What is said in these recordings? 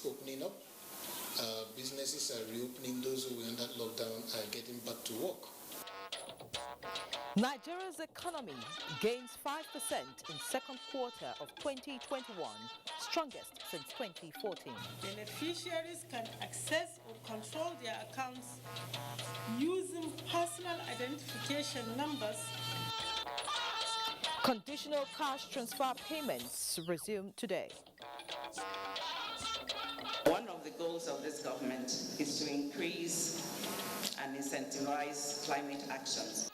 is opening up. Businesses are reopening. Those who were under lockdown are getting back to work. Nigeria's economy gains 5% in second quarter of 2021, strongest since 2014. Beneficiaries can access or control their accounts using personal identification numbers. Conditional cash transfer payments resume today. One of the goals of this government is to increase and incentivize climate actions.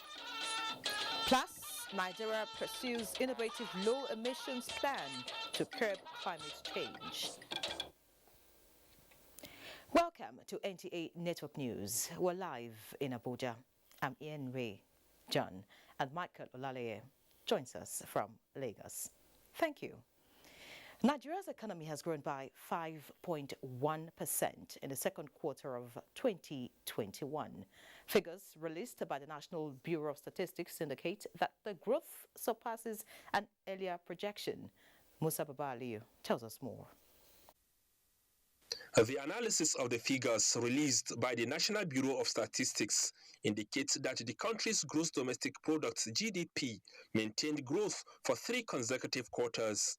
Plus, Nigeria pursues innovative low emissions plan to curb climate change. Welcome to NTA Network News. We're live in Abuja. I'm Ian Ray John, and Michael Olaleye joins us from Lagos. Thank you. Nigeria's economy has grown by 5.1% in the second quarter of 2021. Figures released by the National Bureau of Statistics indicate that the growth surpasses an earlier projection. Musa Babaliu tells us more. The analysis of the figures released by the National Bureau of Statistics indicates that the country's gross domestic product (GDP) maintained growth for 3 consecutive quarters.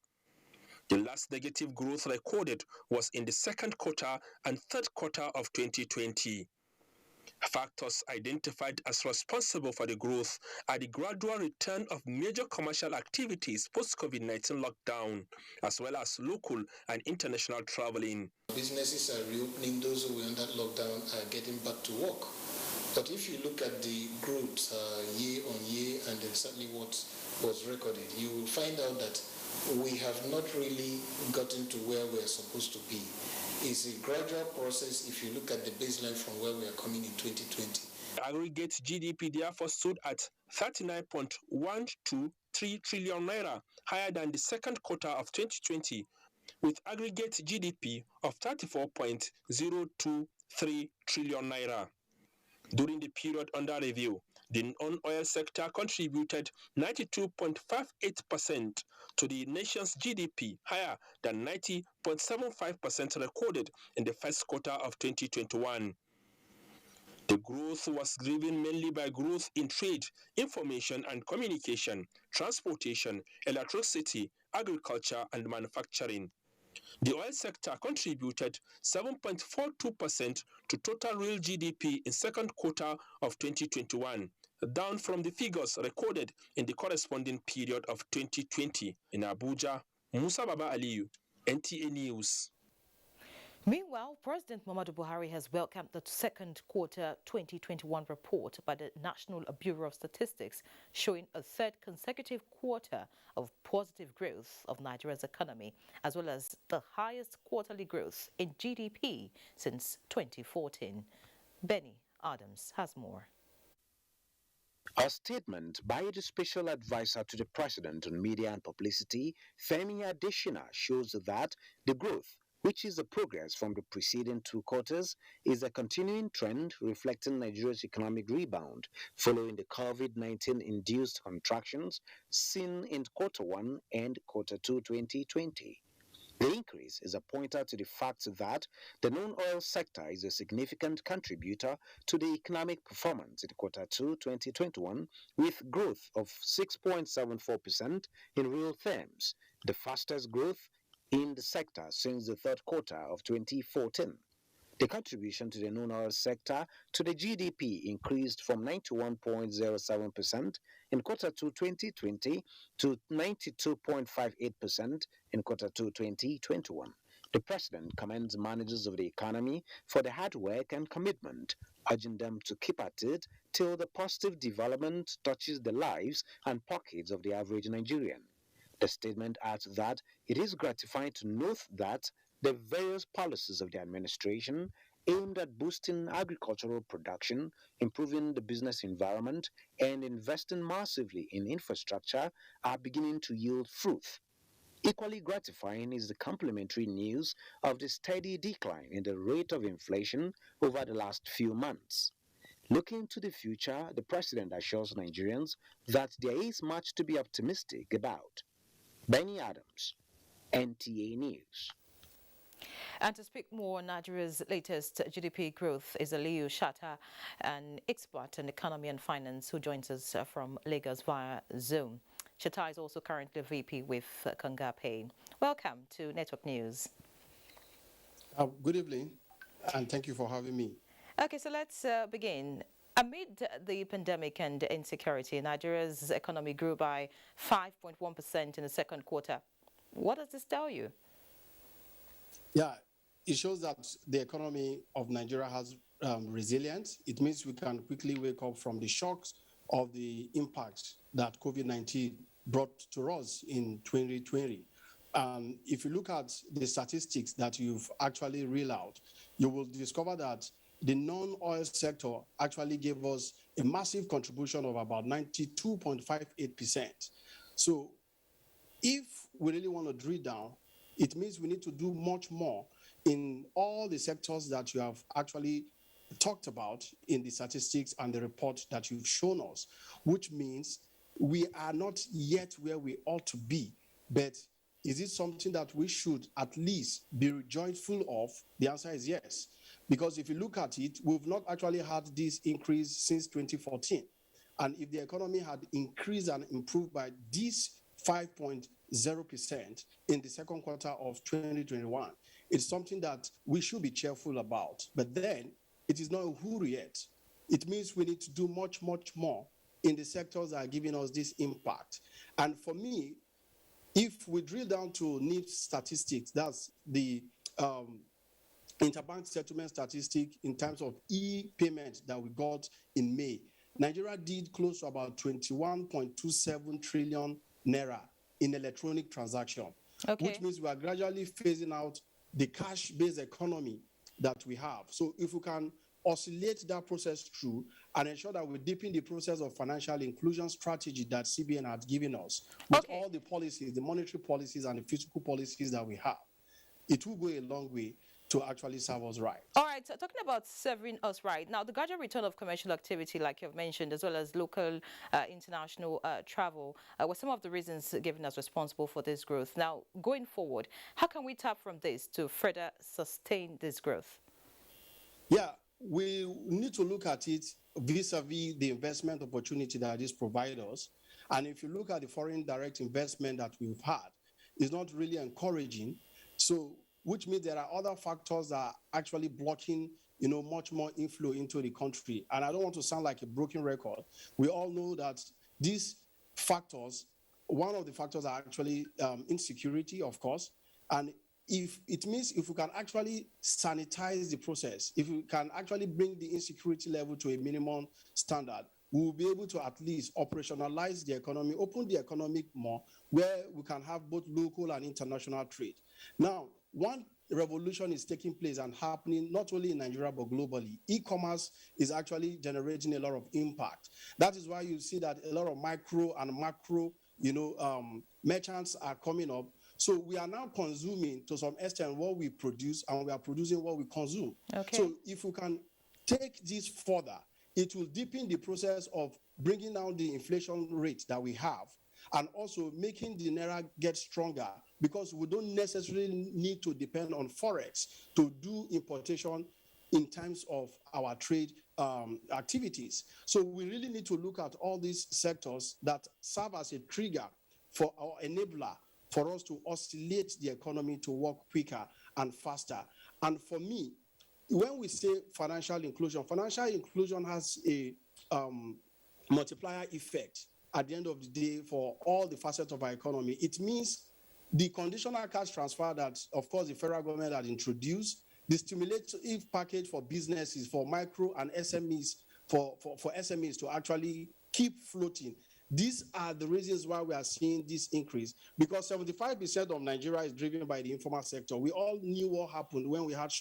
The last negative growth recorded was in the second quarter and third quarter of 2020. Factors identified as responsible for the growth are the gradual return of major commercial activities post-COVID-19 lockdown, as well as local and international traveling. Businesses are reopening. Those who were under lockdown are getting back to work. But if you look at the growth year on year and exactly what was recorded, you will find out that we have not really gotten to where we are supposed to be. It's a gradual process if you look at the baseline from where we are coming in 2020. Aggregate GDP therefore stood at 39.123 trillion naira, higher than the second quarter of 2020, with aggregate GDP of 34.023 trillion naira. During the period under review, the non-oil sector contributed 92.58% to the nation's GDP, higher than 90.75% recorded in the first quarter of 2021. The growth was driven mainly by growth in trade, information and communication, transportation, electricity, agriculture, and manufacturing. The oil sector contributed 7.42% to total real GDP in second quarter of 2021, down from the figures recorded in the corresponding period of 2020. In Abuja, Musa Baba Aliyu, NTA News. Meanwhile, President Muhammadu Buhari has welcomed the second quarter 2021 report by the National Bureau of Statistics, showing a third consecutive quarter of positive growth of Nigeria's economy, as well as the highest quarterly growth in GDP since 2014. Benny Adams has more. A statement by the Special Advisor to the President on Media and Publicity, Femi Adesina, shows that the growth, which is the progress from the preceding 2 quarters, is a continuing trend reflecting Nigeria's economic rebound following the COVID-19 induced contractions seen in quarter 1 and quarter 2 2020. The increase is a pointer to the fact that the non-oil sector is a significant contributor to the economic performance in quarter 2 2021, with growth of 6.74% in real terms, the fastest growth in the sector since the third quarter of 2014. The contribution to the non-oil sector to the GDP increased from 91.07% in quarter 2 2020 to 92.58% in quarter 2 2021. The President commends managers of the economy for their hard work and commitment, urging them to keep at it till the positive development touches the lives and pockets of the average Nigerian. The statement adds that it is gratifying to note that the various policies of the administration aimed at boosting agricultural production, improving the business environment, and investing massively in infrastructure are beginning to yield fruit. Equally gratifying is the complementary news of the steady decline in the rate of inflation over the last few months. Looking to the future, the President assures Nigerians that there is much to be optimistic about. Benny Adams, NTA News. And to speak more on Nigeria's latest GDP growth is Aliyu Shatta, an expert in economy and finance who joins us from Lagos via Zoom. Shatta is also currently VP with Kangape. Welcome to Network News. Good evening, and thank you for having me. Okay, so let's begin. Amid the pandemic and insecurity, Nigeria's economy grew by 5.1% in the second quarter. What does this tell you? Yeah, it shows that the economy of Nigeria has resilience. It means we can quickly wake up from the shocks of the impact that COVID-19 brought to us in 2020. If you look at the statistics that you've actually read out, you will discover that the non-oil sector actually gave us a massive contribution of about 92.58%. So if we really want to drill down, it means we need to do much more in all the sectors that you have actually talked about in the statistics and the report that you've shown us, which means we are not yet where we ought to be. But is it something that we should at least be joyful of? The answer is yes. Because if you look at it, we've not actually had this increase since 2014. And if the economy had increased and improved by this 5.0% in the second quarter of 2021, it's something that we should be cheerful about. But then it is not a hurry yet. It means we need to do much, much more in the sectors that are giving us this impact. And for me, if we drill down to NIPS statistics, that's the interbank settlement statistic in terms of e-payment that we got in May. Nigeria did close to about 21.27 trillion naira in electronic transaction, which means we are gradually phasing out the cash-based economy that we have. So if we can oscillate that process through and ensure that we deepen the process of financial inclusion strategy that CBN has given us with all the policies, the monetary policies and the fiscal policies that we have, it will go a long way to actually serve us right. All right, so talking about serving us right, now the gradual return of commercial activity, like you've mentioned, as well as local, international travel, were some of the reasons given as responsible for this growth. Now, going forward, how can we tap from this to further sustain this growth? Yeah, we need to look at it vis-a-vis the investment opportunity that this provides us. And if you look at the foreign direct investment that we've had, it's not really encouraging. So, which means there are other factors that are actually blocking, much more inflow into the country. And I don't want to sound like a broken record. We all know that these factors, one of the factors are actually insecurity, of course. And if it means if we can actually sanitize the process, if we can actually bring the insecurity level to a minimum standard, we will be able to at least operationalize the economy, open the economic more, where we can have both local and international trade. Now, one revolution is taking place and happening not only in Nigeria but globally. E-commerce is actually generating a lot of impact. That is why you see that a lot of micro and macro, merchants are coming up. So we are now consuming to some extent what we produce, and we are producing what we consume. So if we can take this further, it will deepen the process of bringing down the inflation rate that we have, and also making the naira get stronger, because we don't necessarily need to depend on forex to do importation in terms of our trade activities. So we really need to look at all these sectors that serve as a trigger for our enabler for us to oscillate the economy to work quicker and faster. And for me, when we say financial inclusion has a multiplier effect at the end of the day for all the facets of our economy. It means the conditional cash transfer that, of course, the federal government had introduced, the stimulative package for businesses, for micro and SMEs, for SMEs to actually keep floating. These are the reasons why we are seeing this increase, because 75% of Nigeria is driven by the informal sector. We all knew what happened when we had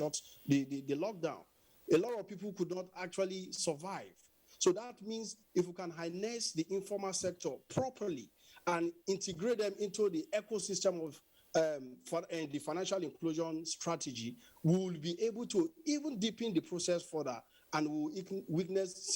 the lockdown. A lot of people could not actually survive. So that means if we can harness the informal sector properly and integrate them into the ecosystem of the financial inclusion strategy, we will be able to even deepen the process further, and we will witness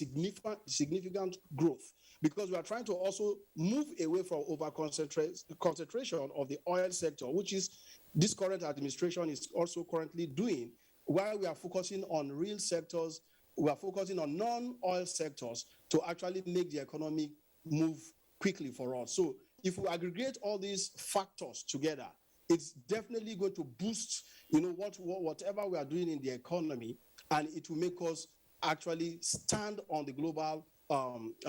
significant growth, because we are trying to also move away from over concentration of the oil sector, which is this current administration is also currently doing, while we are focusing on real sectors, we are focusing on non-oil sectors to actually make the economy move quickly for us. So if we aggregate all these factors together, it's definitely going to boost, whatever we are doing in the economy, and it will make us actually stand on the global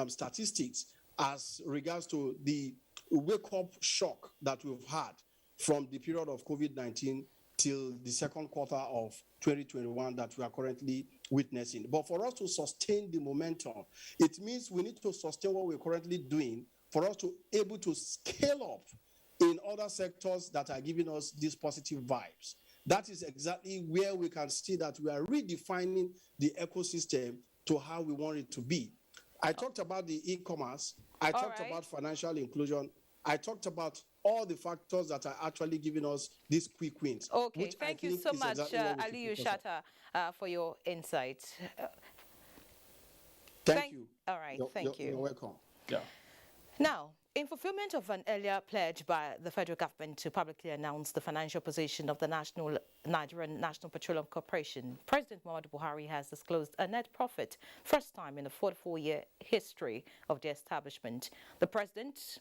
statistics as regards to the wake-up shock that we've had from the period of COVID-19 till the second quarter of 2021 that we are currently witnessing. But for us to sustain the momentum, it means we need to sustain what we're currently doing for us to able to scale up in other sectors that are giving us these positive vibes. That is exactly where we can see that we are redefining the ecosystem to how we want it to be. I talked about the e-commerce. I talked about financial inclusion. I talked about all the factors that are actually giving us these quick wins. Okay, thank you so much, Aliyu Shatta, for your insights. Thank you. All right, thank you. You're welcome. Yeah. Now, in fulfillment of an earlier pledge by the federal government to publicly announce the financial position of the Nigerian National Petroleum Corporation, President Muhammadu Buhari has disclosed a net profit, first time in the 44-year history of the establishment. The president,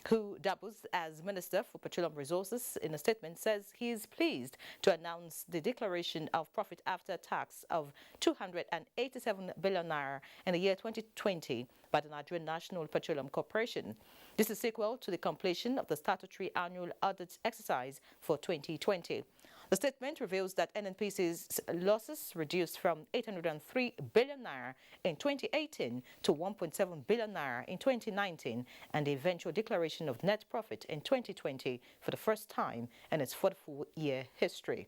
who doubles as Minister for Petroleum Resources, in a statement says he is pleased to announce the declaration of profit after tax of 287 billion naira in the year 2020 by the Nigerian National Petroleum Corporation. This is sequel to the completion of the statutory annual audit exercise for 2020. The statement reveals that NNPC's losses reduced from 803 billion naira in 2018 to 1.7 billion naira in 2019, and the eventual declaration of net profit in 2020 for the first time in its 44-year history.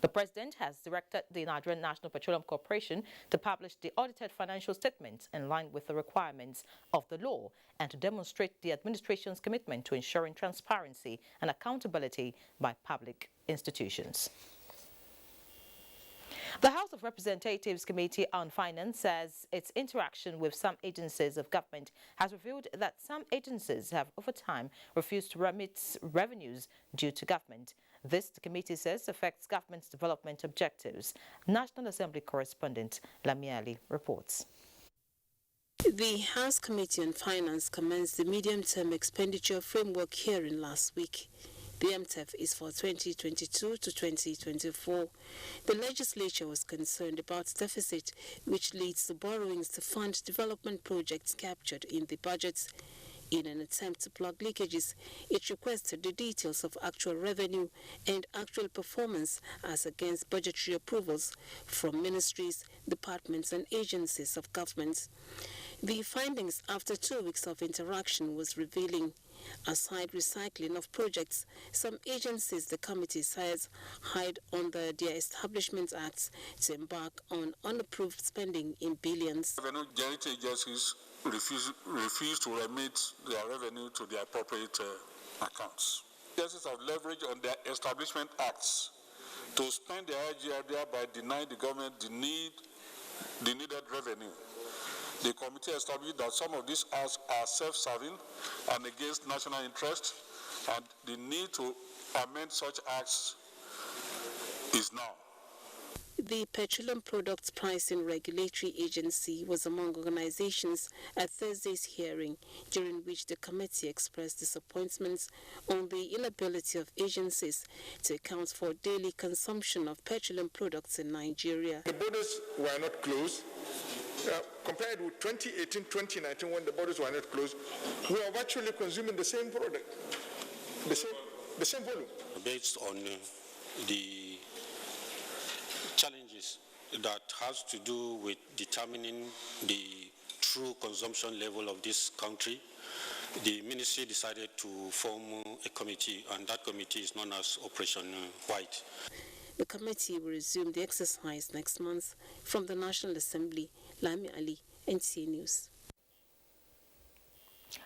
The president has directed the Nigerian National Petroleum Corporation to publish the audited financial statements in line with the requirements of the law and to demonstrate the administration's commitment to ensuring transparency and accountability by public institutions. The House of Representatives Committee on Finance says its interaction with some agencies of government has revealed that some agencies have over time refused to remit revenues due to government. This, the committee says, affects government's development objectives. National Assembly correspondent Lamiali reports. The House Committee on Finance commenced the medium-term expenditure framework hearing last week. The MTEF is for 2022 to 2024. The legislature was concerned about deficit, which leads to borrowings to fund development projects captured in the budgets. In an attempt to plug leakages, it requested the details of actual revenue and actual performance as against budgetary approvals from ministries, departments and agencies of government. The findings after 2 weeks of interaction was revealing. Aside recycling of projects, some agencies the committee says hide under their establishment acts to embark on unapproved spending in billions. Revenue generating agencies refuse to remit their revenue to their appropriate accounts. Agencies have leveraged on their establishment acts to spend their IGR, thereby denying the government the needed revenue. The committee established that some of these acts are self-serving and against national interest, and the need to amend such acts is now. The Petroleum Products Pricing Regulatory Agency was among organizations at Thursday's hearing, during which the committee expressed disappointment on the inability of agencies to account for daily consumption of petroleum products in Nigeria. The borders were not closed. Compared with 2018-2019, when the borders were not closed, we are actually consuming the same product, the same volume. Based on the challenges that has to do with determining the true consumption level of this country, the ministry decided to form a committee, and that committee is known as Operation White. The committee will resume the exercise next month. From the National Assembly, Lami Ali, NTA News.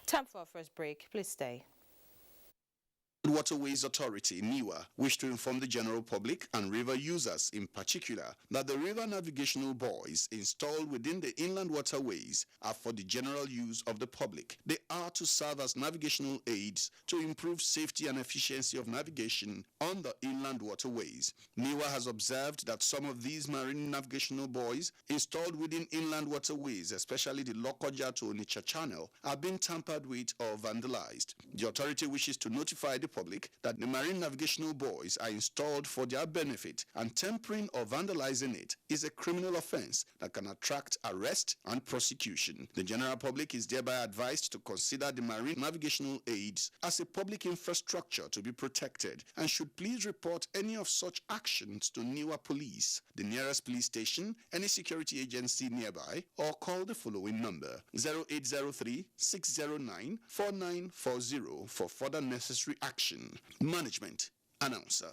Time for our first break. Please stay. Waterways Authority, NIWA, wish to inform the general public and river users in particular that the river navigational buoys installed within the inland waterways are for the general use of the public. They are to serve as navigational aids to improve safety and efficiency of navigation on the inland waterways. NIWA has observed that some of these marine navigational buoys installed within inland waterways, especially the Lokoja to Onitsha Channel, are being tampered with or vandalized. The authority wishes to notify the public that the marine navigational buoys are installed for their benefit, and tampering or vandalizing it is a criminal offense that can attract arrest and prosecution. The general public is thereby advised to consider the marine navigational aids as a public infrastructure to be protected and should please report any of such actions to NIWA Police, the nearest police station, any security agency nearby, or call the following number 0803-609-4940 for further necessary action. Management Announcer.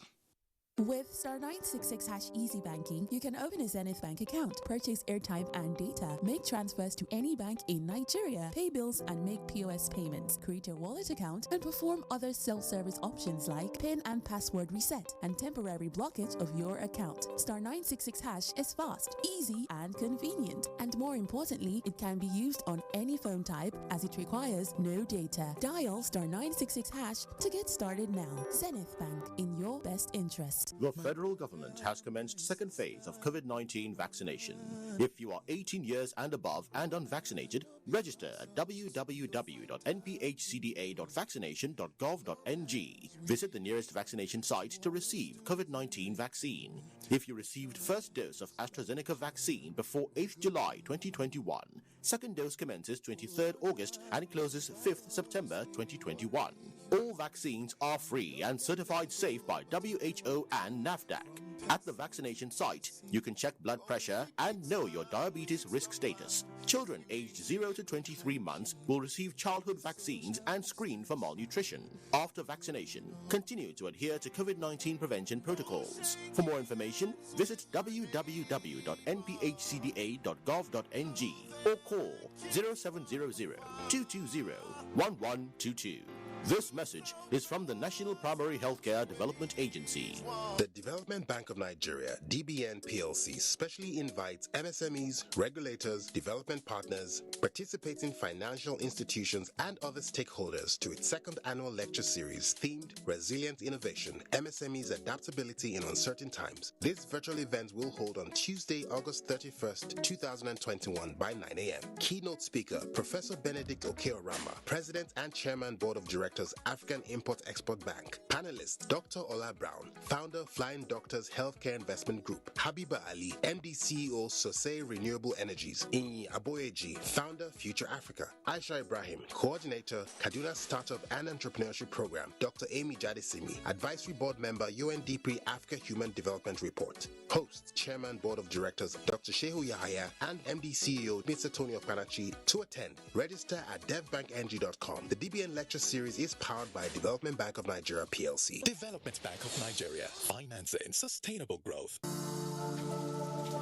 With star 966 Easy Banking, you can open a Zenith Bank account, purchase airtime and data, make transfers to any bank in Nigeria, pay bills and make POS payments, create a wallet account, and perform other self-service options like PIN and password reset and temporary blockage of your account. Star 966 is fast, easy, and convenient. And more importantly, it can be used on any phone type as it requires no data. Dial star 966 to get started now. Zenith Bank, in your best interest. The federal government has commenced second phase of COVID-19 vaccination. If you are 18 years and above and unvaccinated, register at www.nphcda.vaccination.gov.ng. Visit the nearest vaccination site to receive COVID-19 vaccine. If you received first dose of AstraZeneca vaccine before 8th July 2021, second dose commences 23rd August and closes 5th September 2021. All vaccines are free and certified safe by WHO and NAFDAC. At the vaccination site, you can check blood pressure and know your diabetes risk status. Children aged 0 to 23 months will receive childhood vaccines and screen for malnutrition. After vaccination, continue to adhere to COVID-19 prevention protocols. For more information, visit www.nphcda.gov.ng or call 0700-220-1122. This message is from the National Primary Healthcare Development Agency. The Development Bank of Nigeria, DBN PLC, specially invites MSMEs, regulators, development partners, participating financial institutions, and other stakeholders to its second annual lecture series themed Resilient Innovation, MSMEs Adaptability in Uncertain Times. This virtual event will hold on Tuesday, August 31st, 2021 by 9 a.m. Keynote speaker, Professor Benedict Okeorama, President and Chairman Board of Directors, African Import-Export Bank. Panelists, Dr. Ola Brown, founder Flying Doctors Healthcare Investment Group. Habiba Ali, MD CEO Sosei Renewable Energies. Inyi Aboyeji, founder Future Africa. Aisha Ibrahim, coordinator Kaduna Startup and Entrepreneurship Program. Dr. Amy Jadisimi, advisory board member UNDP Africa Human Development Report. Host, Chairman Board of Directors Dr. Shehu Yahaya and MD CEO Mr. Tony Okpanachi. To attend, register at devbankng.com. The DBN lecture series is powered by Development Bank of Nigeria PLC. Development Bank of Nigeria, financing sustainable growth.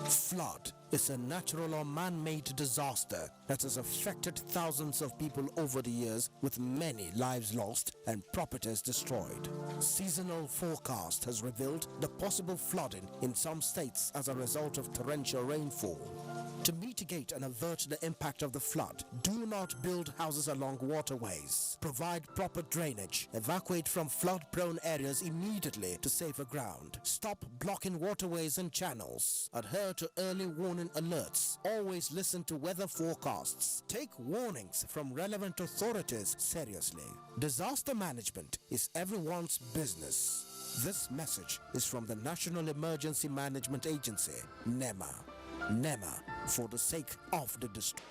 Flood is a natural or man-made disaster that has affected thousands of people over the years, with many lives lost and properties destroyed. Seasonal forecast has revealed the possible flooding in some states as a result of torrential rainfall. To mitigate and avert the impact of the flood, do not build houses along waterways. Provide proper drainage. Evacuate from flood-prone areas immediately to safer ground. Stop blocking waterways and channels. Adhere to early warning alerts. Always listen to weather forecasts. Take warnings from relevant authorities seriously. Disaster management is everyone's business. This message is from the National Emergency Management Agency, NEMA. NEMA, for the sake of the district.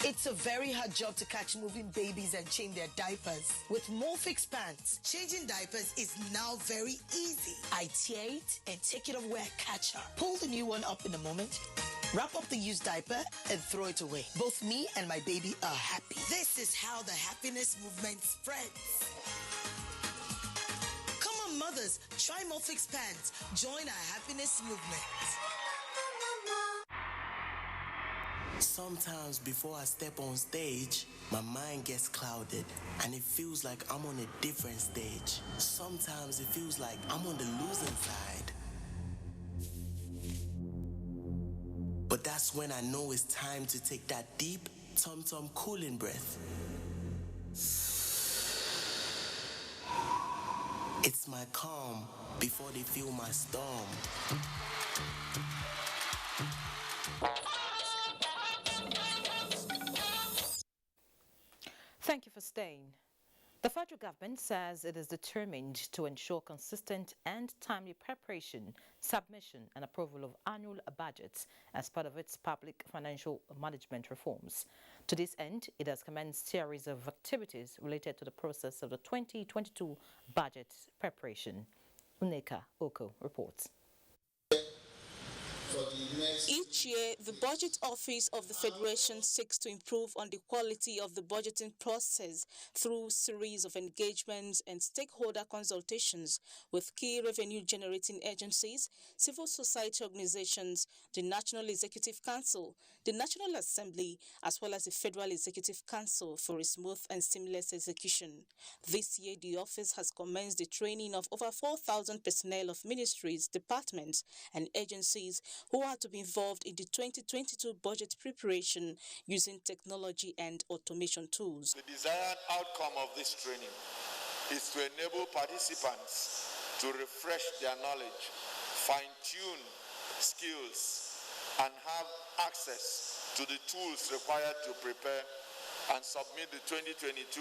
It's a very hard job to catch moving babies and change their diapers. With Morphix pants, changing diapers is now very easy. I tear it and take it off where I catch her. Pull the new one up in a moment, wrap up the used diaper, and throw it away. Both me and my baby are happy. This is how the happiness movement spreads. Mothers, try Morphix pants. Join our happiness movement. Sometimes before I step on stage, my mind gets clouded and it feels like I'm on a different stage. Sometimes it feels like I'm on the losing side. But that's when I know it's time to take that deep, tum-tum cooling breath. It's my calm before they feel my storm. Thank you for staying. The federal government says it is determined to ensure consistent and timely preparation, submission and approval of annual budgets as part of its public financial management reforms. To this end, it has commenced a series of activities related to the process of the 2022 budget preparation. Uneka Oko reports. Each year, the Budget Office of the Federation seeks to improve on the quality of the budgeting process through a series of engagements and stakeholder consultations with key revenue-generating agencies, civil society organizations, the National Executive Council, the National Assembly, as well as the Federal Executive Council for a smooth and seamless execution. This year, the office has commenced the training of over 4,000 personnel of ministries, departments, and agencies who are to be involved in the 2022 budget preparation using technology and automation tools. The desired outcome of this training is to enable participants to refresh their knowledge, fine-tune skills, and have access to the tools required to prepare and submit the 2022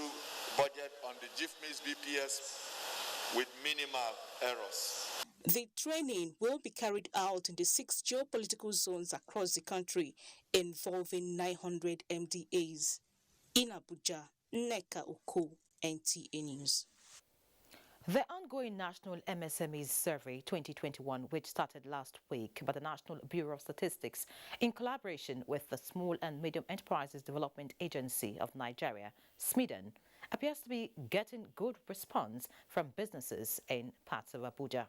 budget on the GIFMIS BPS with minimal errors. The training will be carried out in the 6 geopolitical zones across the country, involving 900 MDAs. In Abuja, Neka Oko, NTA News. The ongoing National MSMEs Survey 2021, which started last week by the National Bureau of Statistics in collaboration with the Small and Medium Enterprises Development Agency of Nigeria, SMEDAN, appears to be getting good response from businesses in parts of Abuja.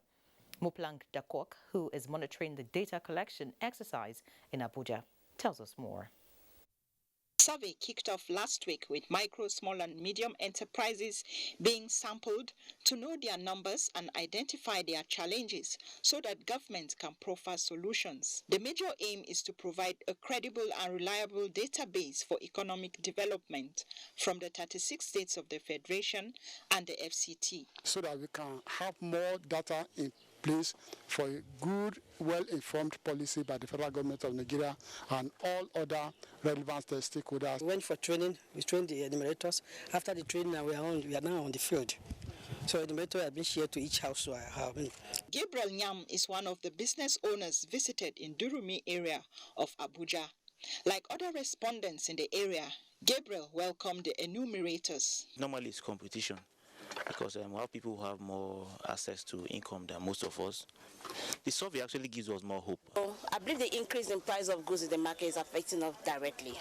Muplang Dakok, who is monitoring the data collection exercise in Abuja, tells us more. Survey kicked off last week with micro, small and medium enterprises being sampled to know their numbers and identify their challenges so that government can proffer solutions. The major aim is to provide a credible and reliable database for economic development from the 36 states of the Federation and the FCT. So that we can have more data in place for a good, well-informed policy by the federal government of Nigeria and all other relevant stakeholders. We went for training, we trained the enumerators. After the training, we are now on the field. So the enumerator has been shared to each house. Gabriel Nyam is one of the business owners visited in Durumi area of Abuja. Like other respondents in the area, Gabriel welcomed the enumerators. Normally it's competition, because we have people who have more access to income than most of us. The survey actually gives us more hope. I believe the increase in price of goods in the market is affecting us directly.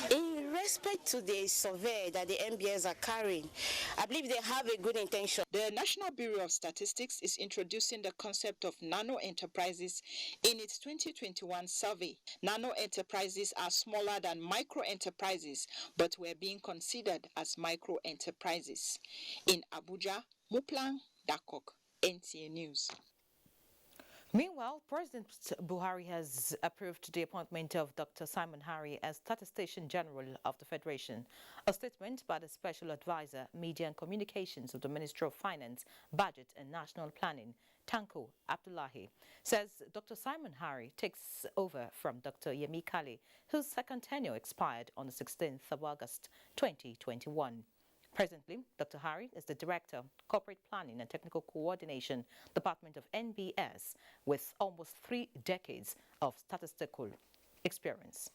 In respect to the survey that the MBS are carrying, I believe they have a good intention. The National Bureau of Statistics is introducing the concept of nano enterprises in its 2021 survey. Nano enterprises are smaller than micro enterprises, but were being considered as micro enterprises. In Abuja, Muplang Dakok, NTA News. Meanwhile, President Buhari has approved the appointment of Dr. Simon Harry as Statistician General of the Federation. A statement by the Special Advisor, Media and Communications of the Ministry of Finance, Budget and National Planning, Tanko Abdullahi, says Dr. Simon Harry takes over from Dr. Yemi Kale, whose second tenure expired on the 16th of August 2021. Presently, Dr. Harry is the Director, Corporate Planning and Technical Coordination, Department of NBS, with almost 3 decades of statistical experience.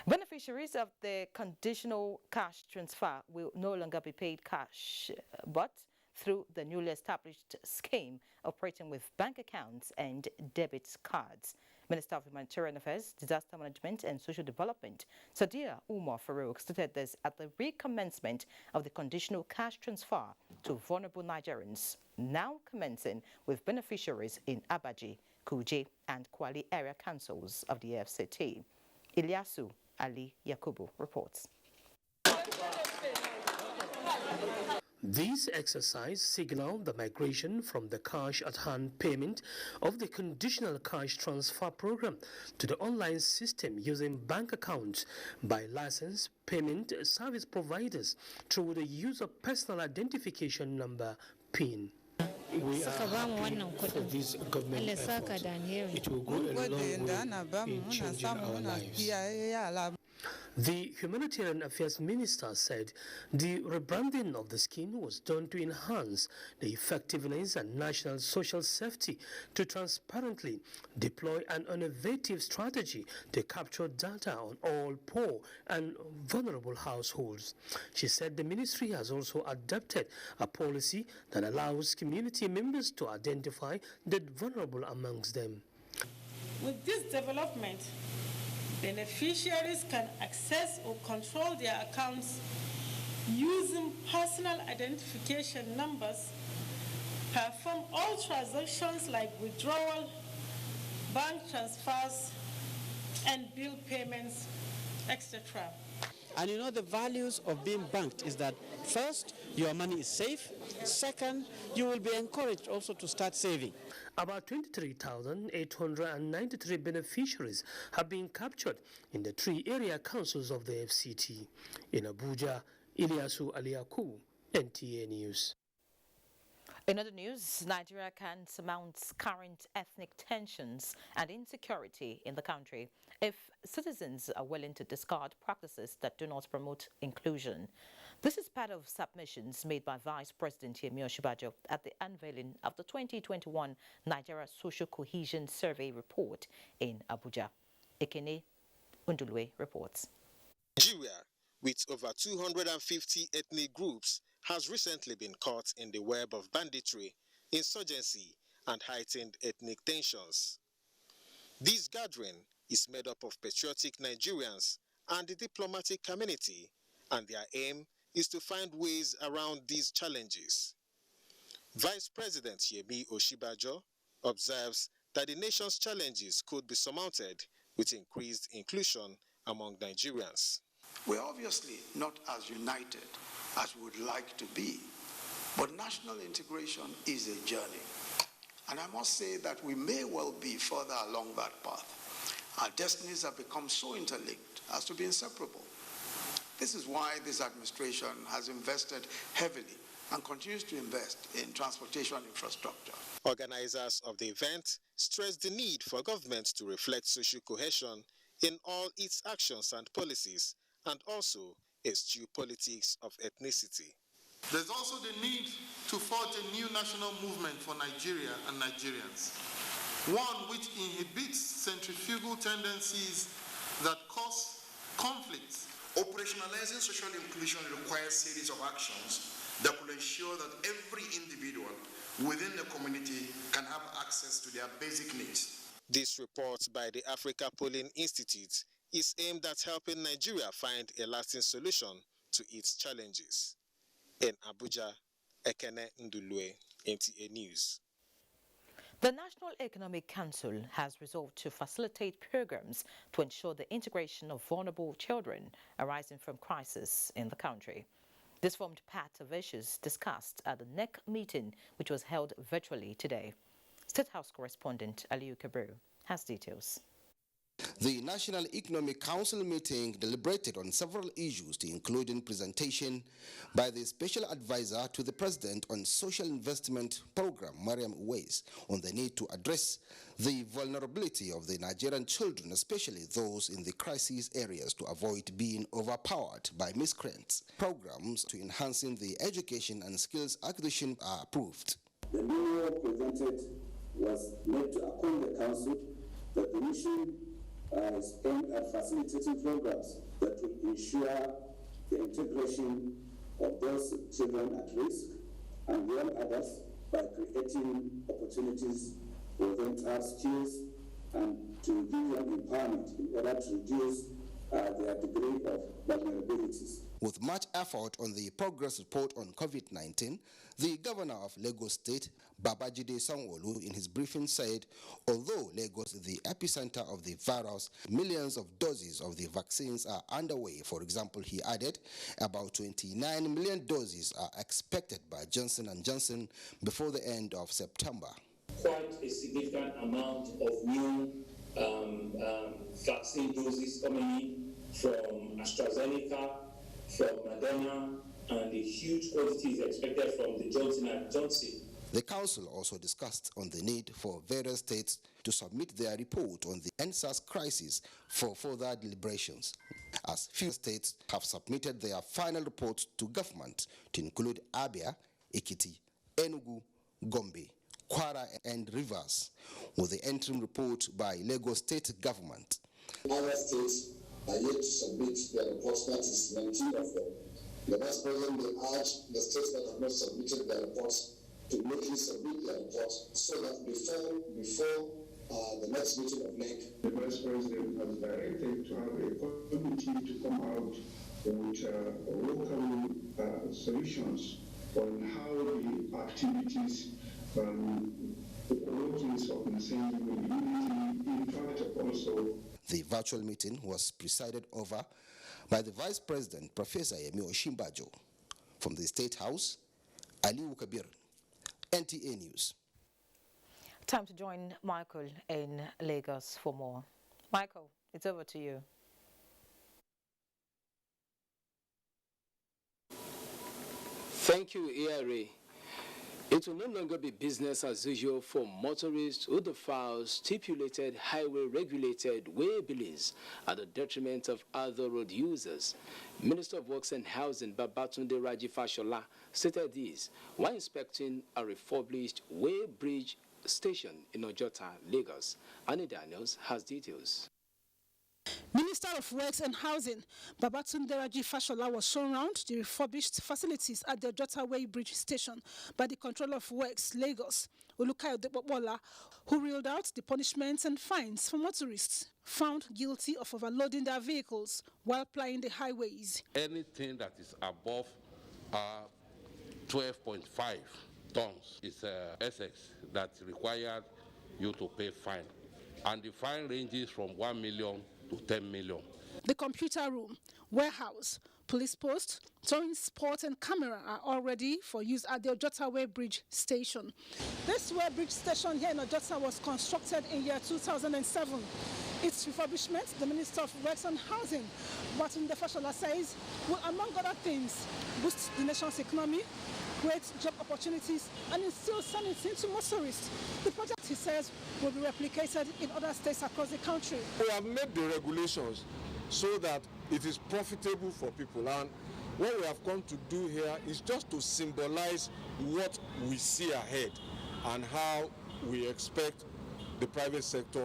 Beneficiaries of the conditional cash transfer will no longer be paid cash, but through the newly established scheme operating with bank accounts and debit cards. Minister of Humanitarian Affairs, Disaster Management and Social Development, Sadia Umar Farouk, stated this at the recommencement of the conditional cash transfer to vulnerable Nigerians, now commencing with beneficiaries in Abuja Kuje, and Kwali area councils of the FCT. Ilyasu Ali Yakubu reports. This exercise signaled the migration from the cash-at-hand payment of the conditional cash transfer program to the online system using bank accounts by licensed payment service providers through the use of personal identification number PIN. We are happy for this government effort. It will go a long way in changing our lives. The Humanitarian Affairs Minister said the rebranding of the scheme was done to enhance the effectiveness and national social safety, to transparently deploy an innovative strategy to capture data on all poor and vulnerable households. She said the ministry has also adopted a policy that allows community members to identify the vulnerable amongst them. With this development, beneficiaries can access or control their accounts using personal identification numbers, perform all transactions like withdrawal, bank transfers, and bill payments, etc. And you know, the values of being banked is that first, your money is safe. Second, you will be encouraged also to start saving. About 23,893 beneficiaries have been captured in the 3 area councils of the FCT. In Abuja, Ilyasu Aliaku, NTA News. In other news, Nigeria can surmount current ethnic tensions and insecurity in the country if citizens are willing to discard practices that do not promote inclusion. This is part of submissions made by Vice President Yemi Osinbajo at the unveiling of the 2021 Nigeria Social Cohesion Survey report in Abuja. Ekene Undulwe reports. Nigeria, with over 250 ethnic groups, has recently been caught in the web of banditry, insurgency, and heightened ethnic tensions. This gathering is made up of patriotic Nigerians and the diplomatic community, and their aim is to find ways around these challenges. Vice President Yemi Osinbajo observes that the nation's challenges could be surmounted with increased inclusion among Nigerians. We're obviously not as united as we would like to be, but national integration is a journey. And I must say that we may well be further along that path. Our destinies have become so interlinked as to be inseparable. This is why this administration has invested heavily and continues to invest in transportation infrastructure. Organizers of the event stressed the need for government to reflect social cohesion in all its actions and policies, and also eschew politics of ethnicity. There's also the need to forge a new national movement for Nigeria and Nigerians, one which inhibits centrifugal tendencies that cause conflicts. Operationalizing social inclusion requires a series of actions that will ensure that every individual within the community can have access to their basic needs. This report by the Africa Polling Institute is aimed at helping Nigeria find a lasting solution to its challenges. In Abuja, Ekene Ndulwe, NTA News. The National Economic Council has resolved to facilitate programs to ensure the integration of vulnerable children arising from crisis in the country. This formed part of issues discussed at the NEC meeting, which was held virtually today. State House correspondent Aliyu Kabru has details. The National Economic Council meeting deliberated on several issues, including presentation by the Special Advisor to the President on Social Investment Program, Mariam Uwais, on the need to address the vulnerability of the Nigerian children, especially those in the crisis areas, to avoid being overpowered by miscreants. Programs to enhancing the education and skills acquisition are approved. The memo presented was made to acquaint the Council that the mission is aimed at facilitating programs that will ensure the integration of those children at risk and young others by creating opportunities for them to have skills and to give them empowerment in order to reduce their degree of vulnerabilities. With much effort on the progress report on COVID-19, the governor of Lagos State, Babajide Sanwo-Olu, in his briefing said, although Lagos is the epicenter of the virus, millions of doses of the vaccines are underway. For example, he added, about 29 million doses are expected by Johnson & Johnson before the end of September. Quite a significant amount of new vaccine doses coming in from AstraZeneca, from Moderna, and a huge quantity is expected from the Johnson & Johnson. The council also discussed on the need for various states to submit their report on the NSAS crisis for further deliberations, as few states have submitted their final reports to government, to include Abia, Ekiti, Enugu, Gombe, Kwara and Rivers, with the interim report by Lagos State government. Other states are yet to submit their reports, that is 19 of them. The Vice President will urge the states that have not submitted their reports to immediately submit their reports so that before the next meeting of NEC, the Vice President has directed to have a committee to come out with local solutions on how the activities The virtual meeting was presided over by the Vice President, Professor Yemi Oshimbajo. From the State House, Aliu Kabir, NTA News. Time to join Michael in Lagos for more. Michael, it's over to you. Thank you, ERA. It will no longer be business as usual for motorists who defile stipulated highway-regulated way billings at the detriment of other road users. Minister of Works and Housing Babatunde Raji Fashola stated this while inspecting a refurbished way bridge station in Ojota, Lagos. Annie Daniels has details. Minister of Works and Housing Babatunde Raji Fashola was shown around the refurbished facilities at the Ojota Way Bridge Station by the Controller of Works, Lagos, Olukayode Popola, who reeled out the punishments and fines for motorists found guilty of overloading their vehicles while plying the highways. Anything that is above 12.5 tons is Essex that required you to pay fine. And the fine ranges from 1 million to 10 million. The computer room, warehouse, police post, towing spot and camera are all ready for use at the Ojota Way Bridge Station. This way bridge station here in Ojota was constructed in year 2007. Its refurbishment, the Minister of Works and Housing, Babatunde Fashola says, will, among other things, boost the nation's economy, create job opportunities, and instill sanity into motorists. The project, he says, will be replicated in other states across the country. We have made the regulations so that it is profitable for people, and what we have come to do here is just to symbolize what we see ahead and how we expect the private sector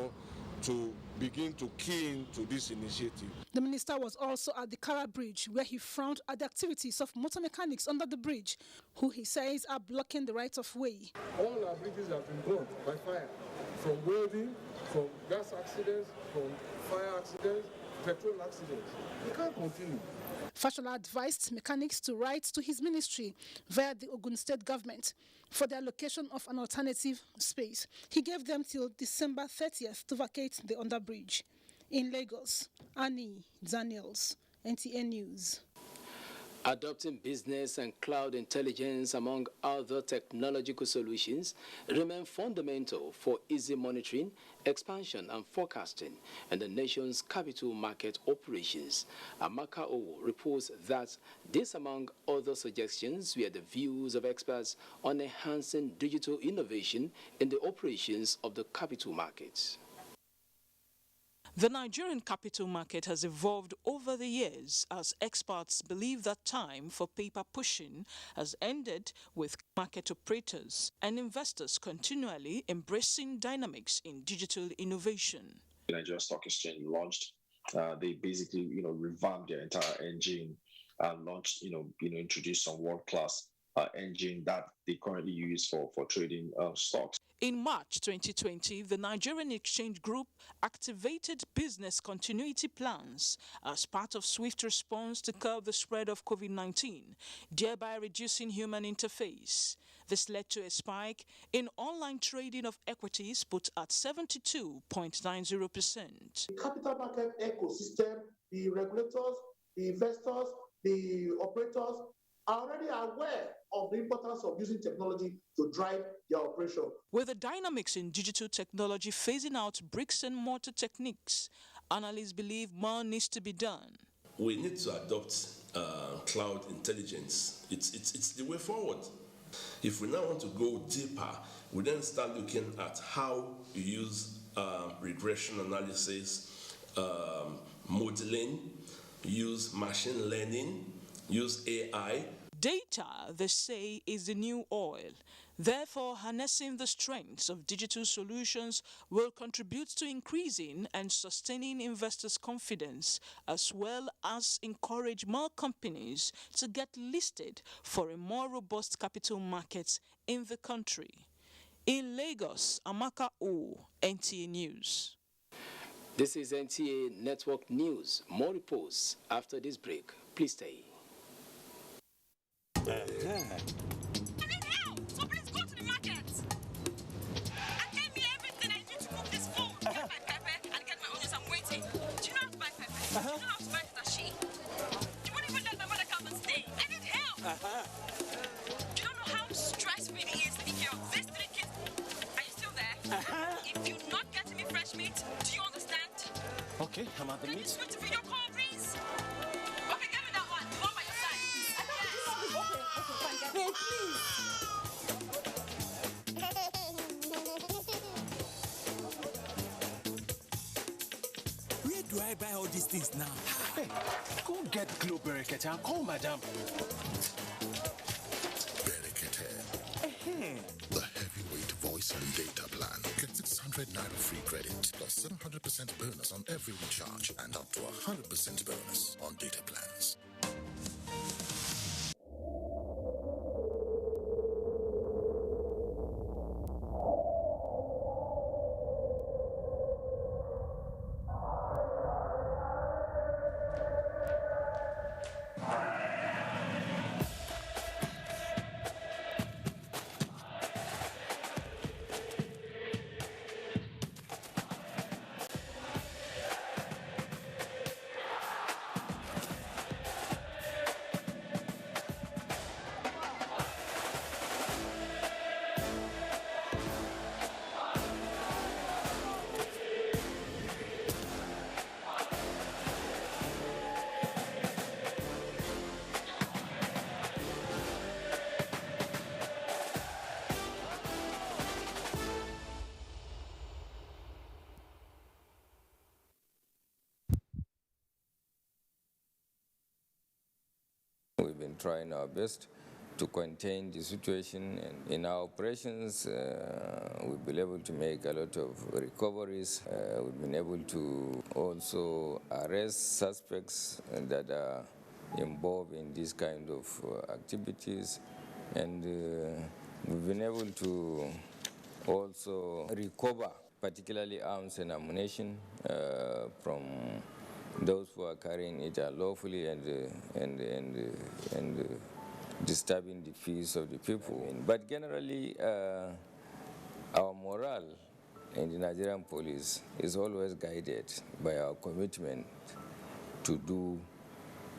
to begin to key into this initiative. The minister was also at the Kara Bridge, where he frowned at the activities of motor mechanics under the bridge, who he says are blocking the right of way. All our bridges have been burnt by fire, from welding, from gas accidents, from fire accidents, petrol accidents. We can't continue. Fashola advised mechanics to write to his ministry via the Ogun State government for the allocation of an alternative space. He gave them till December 30th to vacate the underbridge. In Lagos, Annie Daniels, NTA News. Adopting business and cloud intelligence, among other technological solutions, remain fundamental for easy monitoring, expansion and forecasting in the nation's capital market operations. Amaka Owo reports that this, among other suggestions, were the views of experts on enhancing digital innovation in the operations of the capital markets. The Nigerian capital market has evolved over the years as experts believe that time for paper pushing has ended, with market operators and investors continually embracing dynamics in digital innovation. The Nigerian Stock Exchange launched. They basically, revamped their entire engine and launched, introduced some world-class engine that they currently use for trading stocks. In March 2020, the Nigerian Exchange Group activated business continuity plans as part of swift response to curb the spread of COVID-19, thereby reducing human interface. This led to a spike in online trading of equities put at 72.90%. The capital market ecosystem, the regulators, the investors, the operators are already aware of the importance of using technology to drive their operation. With the dynamics in digital technology phasing out bricks and mortar techniques, analysts believe more needs to be done. We need to adopt cloud intelligence. It's the way forward. If we now want to go deeper, we then start looking at how we use regression analysis, modeling, use machine learning, use AI. Data, they say, is the new oil. Therefore, harnessing the strengths of digital solutions will contribute to increasing and sustaining investors' confidence, as well as encourage more companies to get listed for a more robust capital market in the country. In Lagos, Amaka O, NTA News. This is NTA Network News. More reports after this break. Please stay. I need help, so please go to the market and get me everything I need to cook this food. Get my pepper and get my onions. I'm waiting. Do you know how to buy pepper? Do you know how to buy dashi? You wouldn't even let my mother come and stay. I need help. You don't know how stressful it is taking care of these 3 kids. Are you still there? If you're not getting me fresh meat, do you understand? Okay, I'm at the meat. Can you switch to video call, please? Okay, give me that one. The one by your side. Okay, please. Where do I buy all these things now? Hey, go get Glow Berekete and call madam. Berekete. The heavyweight voice and data plan. Get 600 Naira free credit plus 700% bonus on every recharge and up to 100% bonus on data plans. We've been trying our best to contain the situation, and in our operations we've been able to make a lot of recoveries. We've been able to also arrest suspects that are involved in this kind of activities, and we've been able to also recover particularly arms and ammunition from those who are carrying it unlawfully and disturbing the peace of the people. But generally, our morale in the Nigerian police is always guided by our commitment to do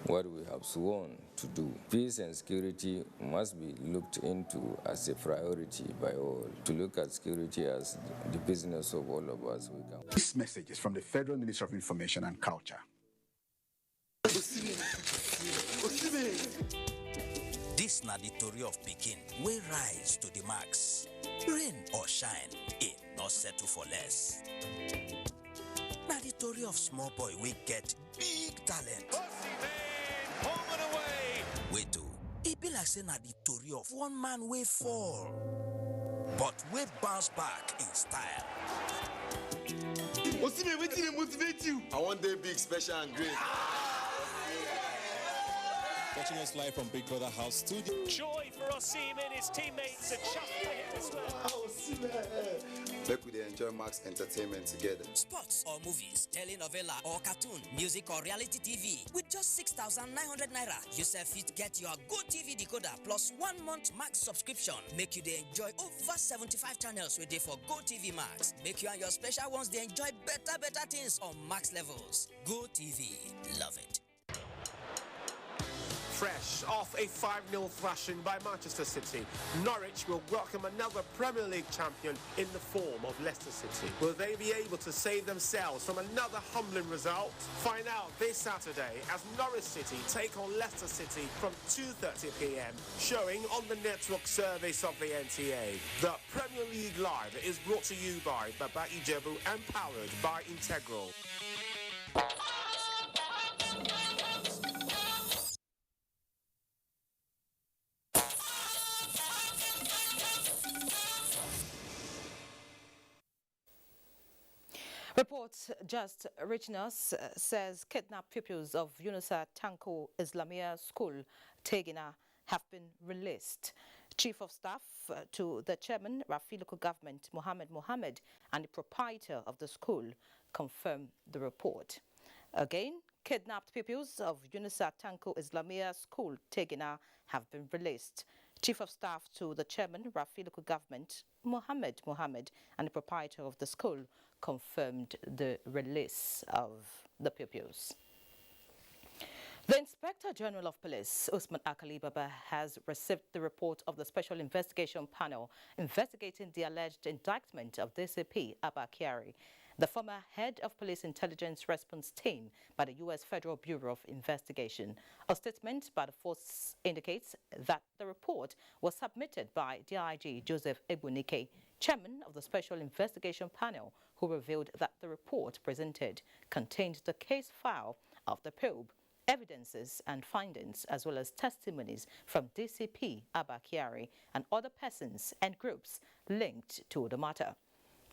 what we have sworn to do. Peace and security must be looked into as a priority by all. To look at security as the business of all of us. This message is from the Federal Ministry of Information and Culture. This na the story of Pekin, wey rise to the max. Rain or shine, it not settle for less. Na the story of small boy we get big talent. Home and away. Wait do, it be like say na the story of one man wey fall, but we bounce back in style. Osimhen, wetin dey motivate you? I want day big, special and great. Watching us live from Big Brother House Studio. Joy for Osimhen and his teammates and chuffed for him as well. Let we enjoy Max Entertainment together. Sports or movies, telenovela or cartoon, music or reality TV. With just 6,900 naira, you fit get your Go TV decoder plus 1 month Max subscription. Make you they enjoy over 75 channels with for Go TV Max. Make you and your special ones they enjoy better things on Max levels. Go TV, love it. Fresh off a 5-0 thrashing by Manchester City, Norwich will welcome another Premier League champion in the form of Leicester City. Will they be able to save themselves from another humbling result? Find out this Saturday as Norwich City take on Leicester City from 2:30 p.m, showing on the network service of the NTA. The Premier League Live is brought to you by Baba Ijebu and powered by Integral. Reports just reaching us says kidnapped pupils of Yunusa Tanko Islamia School, Tegina, have been released. Chief of Staff to the Chairman, Rafi Local Government, Mohammed, and the proprietor of the school confirmed the report. Again, kidnapped pupils of Yunusa Tanko Islamia School, Tegina, have been released. Chief of Staff to the Chairman, Rafi Local Government, Mohammed, and the proprietor of the school confirmed the release of the pupils. The Inspector General of Police, Usman Akali Baba, has received the report of the Special Investigation Panel investigating the alleged indictment of DCP Abba Kyari, the former head of Police Intelligence Response Team by the U.S. Federal Bureau of Investigation. A statement by the force indicates that the report was submitted by DIG Joseph Ebunike, chairman of the Special Investigation Panel, who revealed that the report presented contained the case file of the probe, evidences and findings, as well as testimonies from DCP Abba Kyari and other persons and groups linked to the matter.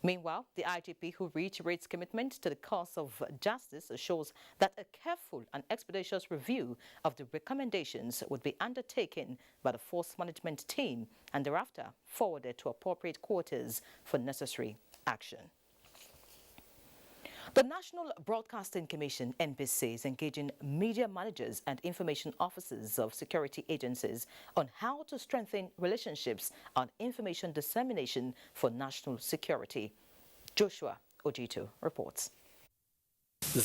Meanwhile, the IGP, who reiterates commitment to the cause of justice, assures that a careful and expeditious review of the recommendations would be undertaken by the force management team and thereafter forwarded to appropriate quarters for necessary action. The National Broadcasting Commission, NBC, is engaging media managers and information officers of security agencies on how to strengthen relationships on information dissemination for national security. Joshua Ojito reports.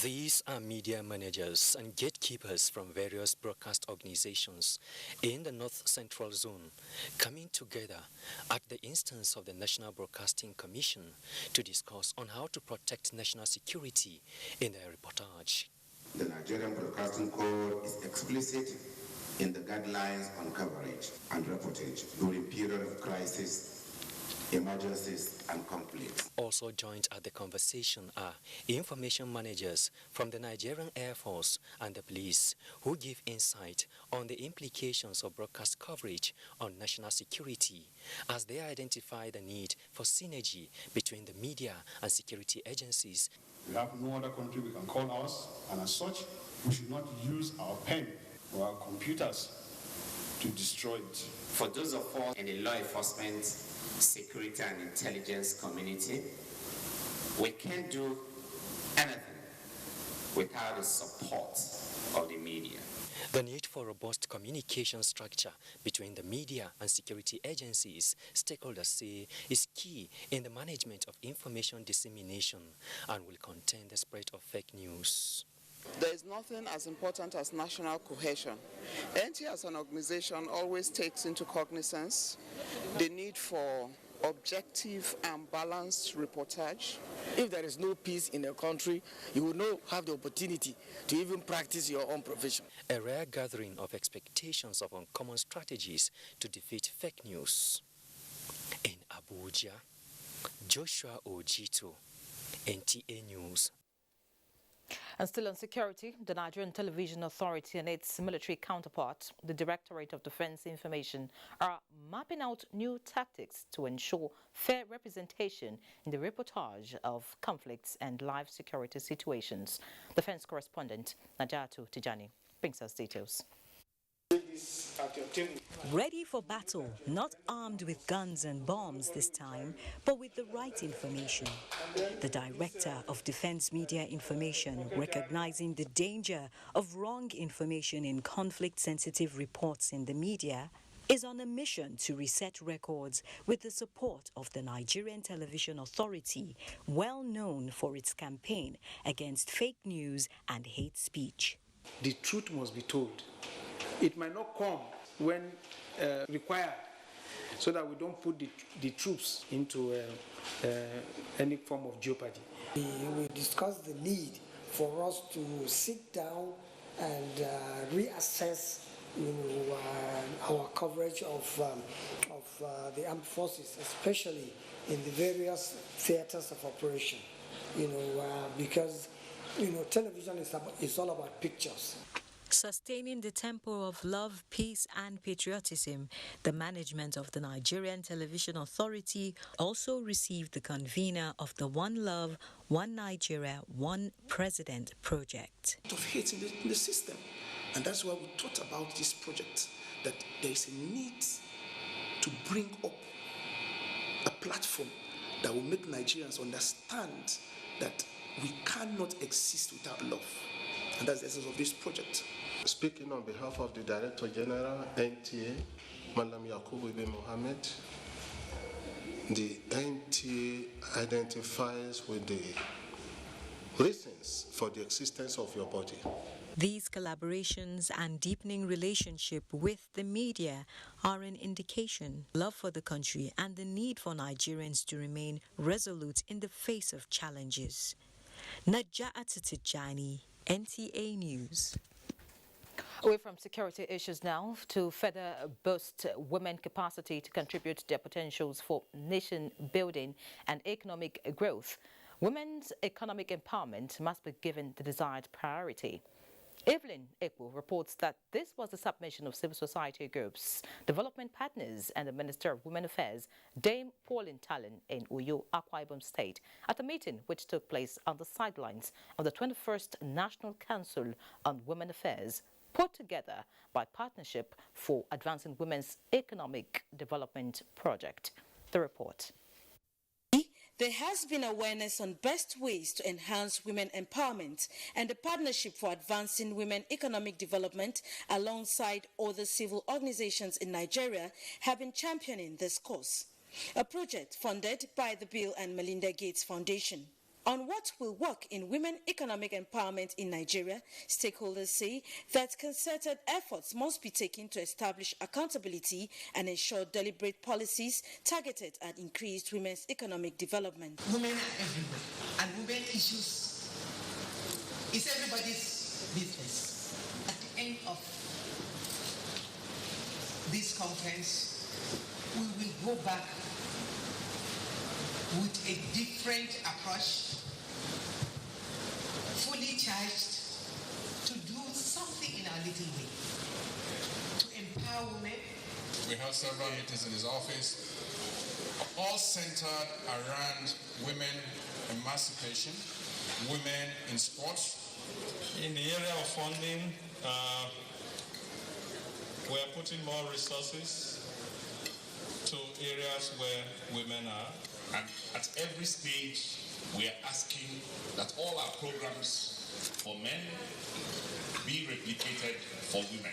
These are media managers and gatekeepers from various broadcast organizations in the North Central Zone coming together at the instance of the National Broadcasting Commission to discuss on how to protect national security in their reportage. The Nigerian Broadcasting Code is explicit in the guidelines on coverage and reportage during period of crisis, emergencies and conflicts. Also joined at the conversation are information managers from the Nigerian Air Force and the police who give insight on the implications of broadcast coverage on national security as they identify the need for synergy between the media and security agencies. We have no other country we can call ours, and as such, we should not use our pen or our computers to destroy it. For those of us in the law enforcement, security and intelligence community, we can't do anything without the support of the media. The need for robust communication structure between the media and security agencies, stakeholders say, is key in the management of information dissemination and will contain the spread of fake news. There is nothing as important as national cohesion. NTA as an organization always takes into cognizance the need for objective and balanced reportage. If there is no peace in a country, you will not have the opportunity to even practice your own profession. A rare gathering of expectations of uncommon strategies to defeat fake news. In Abuja, Joshua Ojito, NTA News. And still on security, the Nigerian Television Authority and its military counterpart, the Directorate of Defense Information, are mapping out new tactics to ensure fair representation in the reportage of conflicts and live security situations. Defense correspondent Najatu Tijani brings us details. Ready for battle, not armed with guns and bombs this time, but with the right information. The Director of Defense Media Information, recognizing the danger of wrong information in conflict-sensitive reports in the media, is on a mission to reset records with the support of the Nigerian Television Authority, well known for its campaign against fake news and hate speech. The truth must be told. It might not come when required, so that we don't put the troops into any form of jeopardy. We discussed the need for us to sit down and reassess our coverage of the armed forces, especially in the various theaters of operation. Because television is all about pictures. Sustaining the tempo of love, peace and patriotism, the management of the Nigerian Television Authority also received the convener of the One Love, One Nigeria, One President project. Of hate in the system. And that's why we thought about this project, that there is a need to bring up a platform that will make Nigerians understand that we cannot exist without love. And that's the essence of this project. Speaking on behalf of the Director General, NTA, Madam Yakubu Ibn Mohammed, the NTA identifies with the reasons for the existence of your body. These collaborations and deepening relationship with the media are an indication of love for the country and the need for Nigerians to remain resolute in the face of challenges. Naja'at Tijani, NTA News. Away from security issues now, to further boost women's capacity to contribute to their potentials for nation building and economic growth, women's economic empowerment must be given the desired priority. Evelyn Ekwo reports that this was the submission of civil society groups, development partners and the Minister of Women Affairs, Dame Pauline Talon in Uyo, Akwa Ibom State, at a meeting which took place on the sidelines of the 21st National Council on Women Affairs, put together by Partnership for Advancing Women's Economic Development Project. The report. There has been awareness on best ways to enhance women empowerment, and the Partnership for Advancing Women Economic Development alongside other civil organizations in Nigeria have been championing this cause, a project funded by the Bill and Melinda Gates Foundation. On what will work in women economic empowerment in Nigeria, stakeholders say that concerted efforts must be taken to establish accountability and ensure deliberate policies targeted at increased women's economic development. Women are everywhere, and women issues is everybody's business. At the end of this conference, we will go back with a different approach, fully charged to do something in our little way, to empower women. We have several meetings in his office, all centered around women emancipation, women in sports. In the area of funding, we are putting more resources to areas where women are. And at every stage, we are asking that all our programs for men be replicated for women.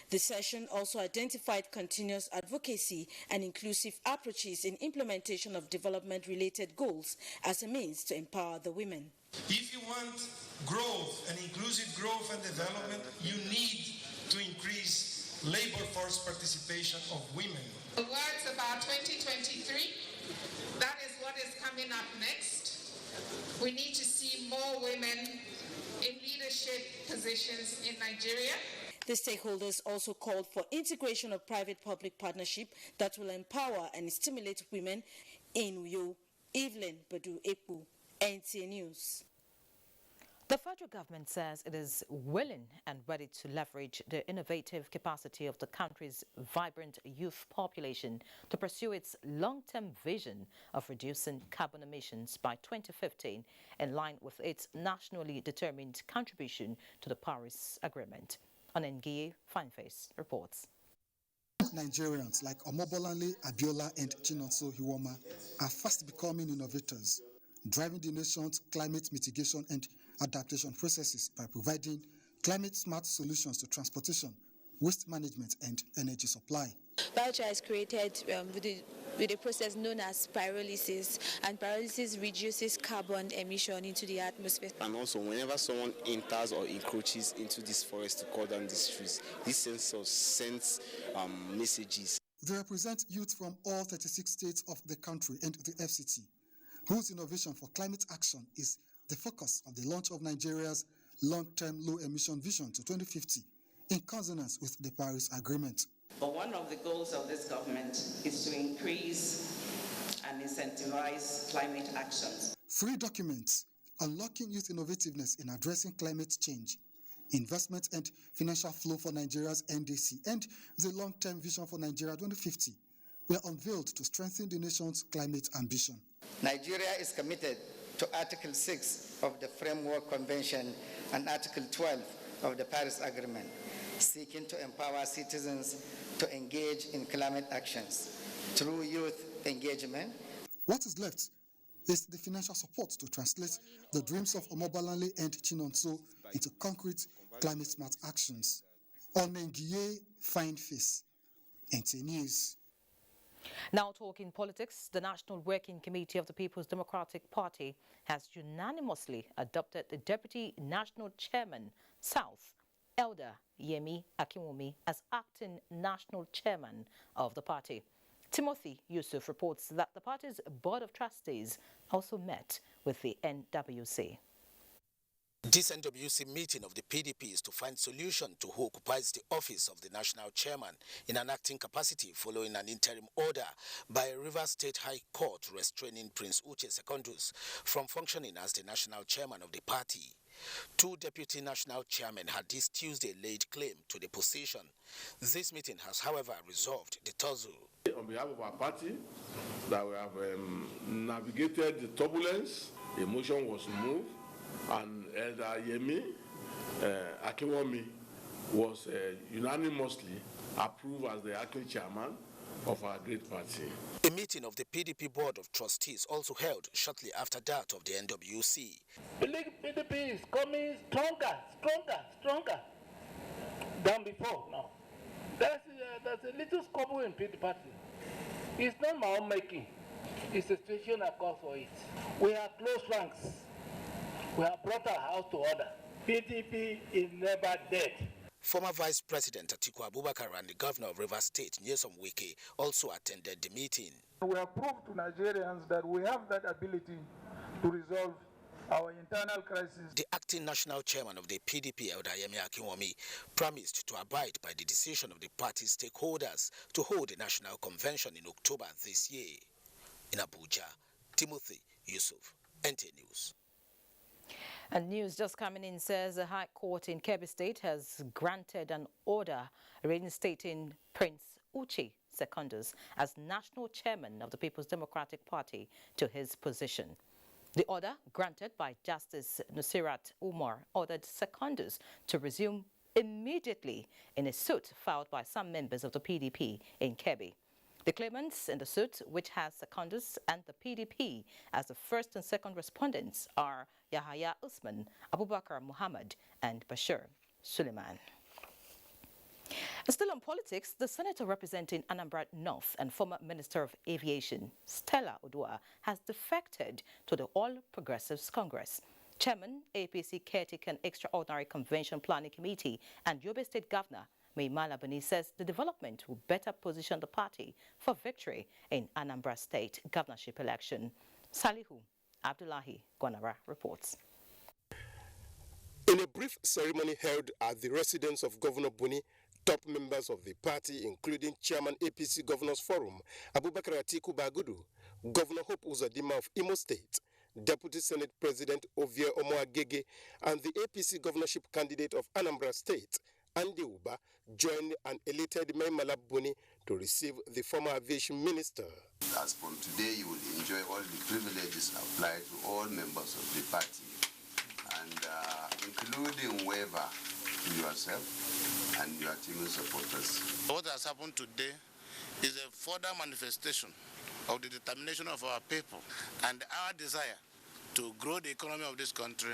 The session also identified continuous advocacy and inclusive approaches in implementation of development-related goals as a means to empower the women. If you want growth and inclusive growth and development, you need to increase labor force participation of women. The words about 2023. That is what is coming up next. We need to see more women in leadership positions in Nigeria. The stakeholders also called for integration of private-public partnership that will empower and stimulate women in Uyo. Evelyn Ekwo, NTA News. The federal government says it is willing and ready to leverage the innovative capacity of the country's vibrant youth population to pursue its long-term vision of reducing carbon emissions by 2015, in line with its nationally determined contribution to the Paris Agreement. On NTA, Fineface reports. Nigerians like Omobolanle Abiola and Chinonso Hiwoma are fast becoming innovators, driving the nation's climate mitigation and adaptation processes by providing climate-smart solutions to transportation, waste management, and energy supply. Biochar is created with a process known as pyrolysis, and pyrolysis reduces carbon emission into the atmosphere. And also, whenever someone enters or encroaches into this forest to cut down these trees, this sensor sends messages. They represent youth from all 36 states of the country and the FCT, whose innovation for climate action is the focus of the launch of Nigeria's long-term low-emission vision to 2050, in consonance with the Paris Agreement. But one of the goals of this government is to increase and incentivize climate actions. 3 documents unlocking youth innovativeness in addressing climate change, investment and financial flow for Nigeria's NDC, and the long-term vision for Nigeria 2050 were unveiled to strengthen the nation's climate ambition. Nigeria is committed to Article 6 of the Framework Convention and Article 12 of the Paris Agreement, seeking to empower citizens to engage in climate actions through youth engagement. What is left is the financial support to translate the dreams of Omobolanle and Chinonso into concrete climate-smart actions. On NTA, Fineface, NTA News. Now talking politics, the National Working Committee of the People's Democratic Party has unanimously adopted the Deputy National Chairman, South, Elder Yemi Akinwumi, as acting National Chairman of the party. Timothy Yusuf reports that the party's Board of Trustees also met with the NWC. This NWC meeting of the PDP is to find solution to who occupies the office of the national chairman in an acting capacity following an interim order by Rivers State High Court restraining Prince Uche Secondus from functioning as the national chairman of the party. 2 deputy national chairmen had this Tuesday laid claim to the position. This meeting has, however, resolved the tussle. On behalf of our party, that we have navigated the turbulence, a motion was moved, and Elder Yemi Akinwumi was unanimously approved as the acting chairman of our great party. A meeting of the PDP Board of Trustees also held shortly after that of the NWC. The PDP is coming stronger than before now. There's a little squabble in PDP party. It's not my own making. It's a situation that calls for it. We have close ranks. We have brought our house to order. PDP is never dead. Former Vice President Atiku Abubakar and the Governor of Rivers State, Nyesom Wike, also attended the meeting. We have proved to Nigerians that we have that ability to resolve our internal crisis. The acting national chairman of the PDP, Elder Yemi Akinwumi, promised to abide by the decision of the party stakeholders to hold a national convention in October this year. In Abuja, Timothy Yusuf, NTA News. And news just coming in says the High Court in Kebbi State has granted an order reinstating Prince Uche Secondus as national chairman of the People's Democratic Party to his position. The order, granted by Justice Nusirat Umar, ordered Secondus to resume immediately in a suit filed by some members of the PDP in Kebbi. The claimants in the suit, which has Secondus and the PDP as the first and second respondents, are Yahaya Usman, Abubakar Muhammad, and Bashir Suleiman. And still on politics, the senator representing Anambra North and former Minister of Aviation, Stella Odua, has defected to the All Progressives Congress. Chairman, APC Caretaker and Extraordinary Convention Planning Committee and Yobe State Governor, Maimala Bani, says the development will better position the party for victory in Anambra State governorship election. Salihu Abdullahi Gwanara reports. In a brief ceremony held at the residence of Governor Buni, top members of the party, including Chairman APC Governors Forum, Abubakar Atiku Bagudu, Governor Hope Uzodinma of Imo State, Deputy Senate President Ovie Omoagege, and the APC governorship candidate of Anambra State, Andy Uba, joined an elated Maimala Buni to receive the former aviation minister. As from today, you will enjoy all the privileges applied to all members of the party, and including waiver to yourself and your team supporters. What has happened today is a further manifestation of the determination of our people and our desire to grow the economy of this country.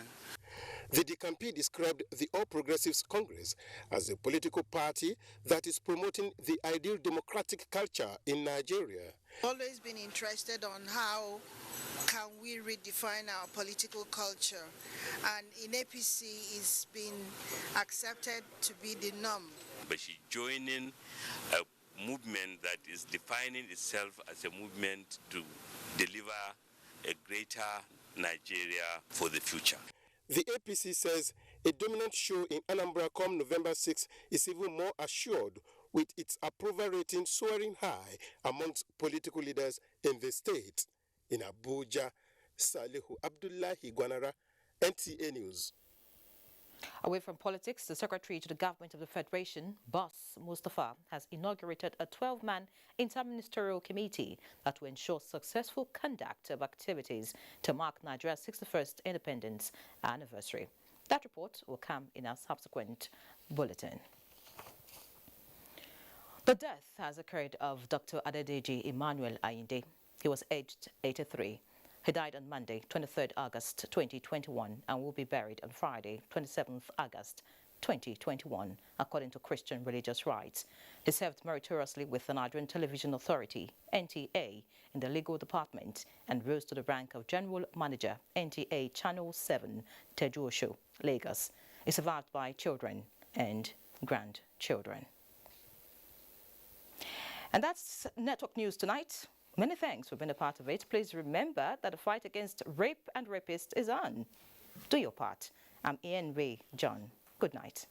The DCAMP described the All Progressives Congress as a political party that is promoting the ideal democratic culture in Nigeria. Always been interested on how can we redefine our political culture, and in APC it's been accepted to be the norm. But she's joining a movement that is defining itself as a movement to deliver a greater Nigeria for the future. The APC says a dominant show in Anambra come November 6 is even more assured, with its approval rating soaring high amongst political leaders in the state. In Abuja, Salihu Abdullahi Gwanara, NTA News. Away from politics, the Secretary to the Government of the Federation, Boss Mustafa, has inaugurated a 12-man interministerial committee that will ensure successful conduct of activities to mark Nigeria's 61st independence anniversary. That report will come in a subsequent bulletin. The death has occurred of Dr. Adedeji Emmanuel Ayinde. He was aged 83. He died on Monday, 23rd August 2021, and will be buried on Friday, 27th August 2021, according to Christian religious rites. He served meritoriously with the Nigerian Television Authority, NTA, in the legal department and rose to the rank of General Manager, NTA Channel 7, Tejuosho, Lagos. He is survived by children and grandchildren. And that's Network News tonight. Many thanks for being a part of it. Please remember that the fight against rape and rapists is on. Do your part. I'm Ian Ray John. Good night.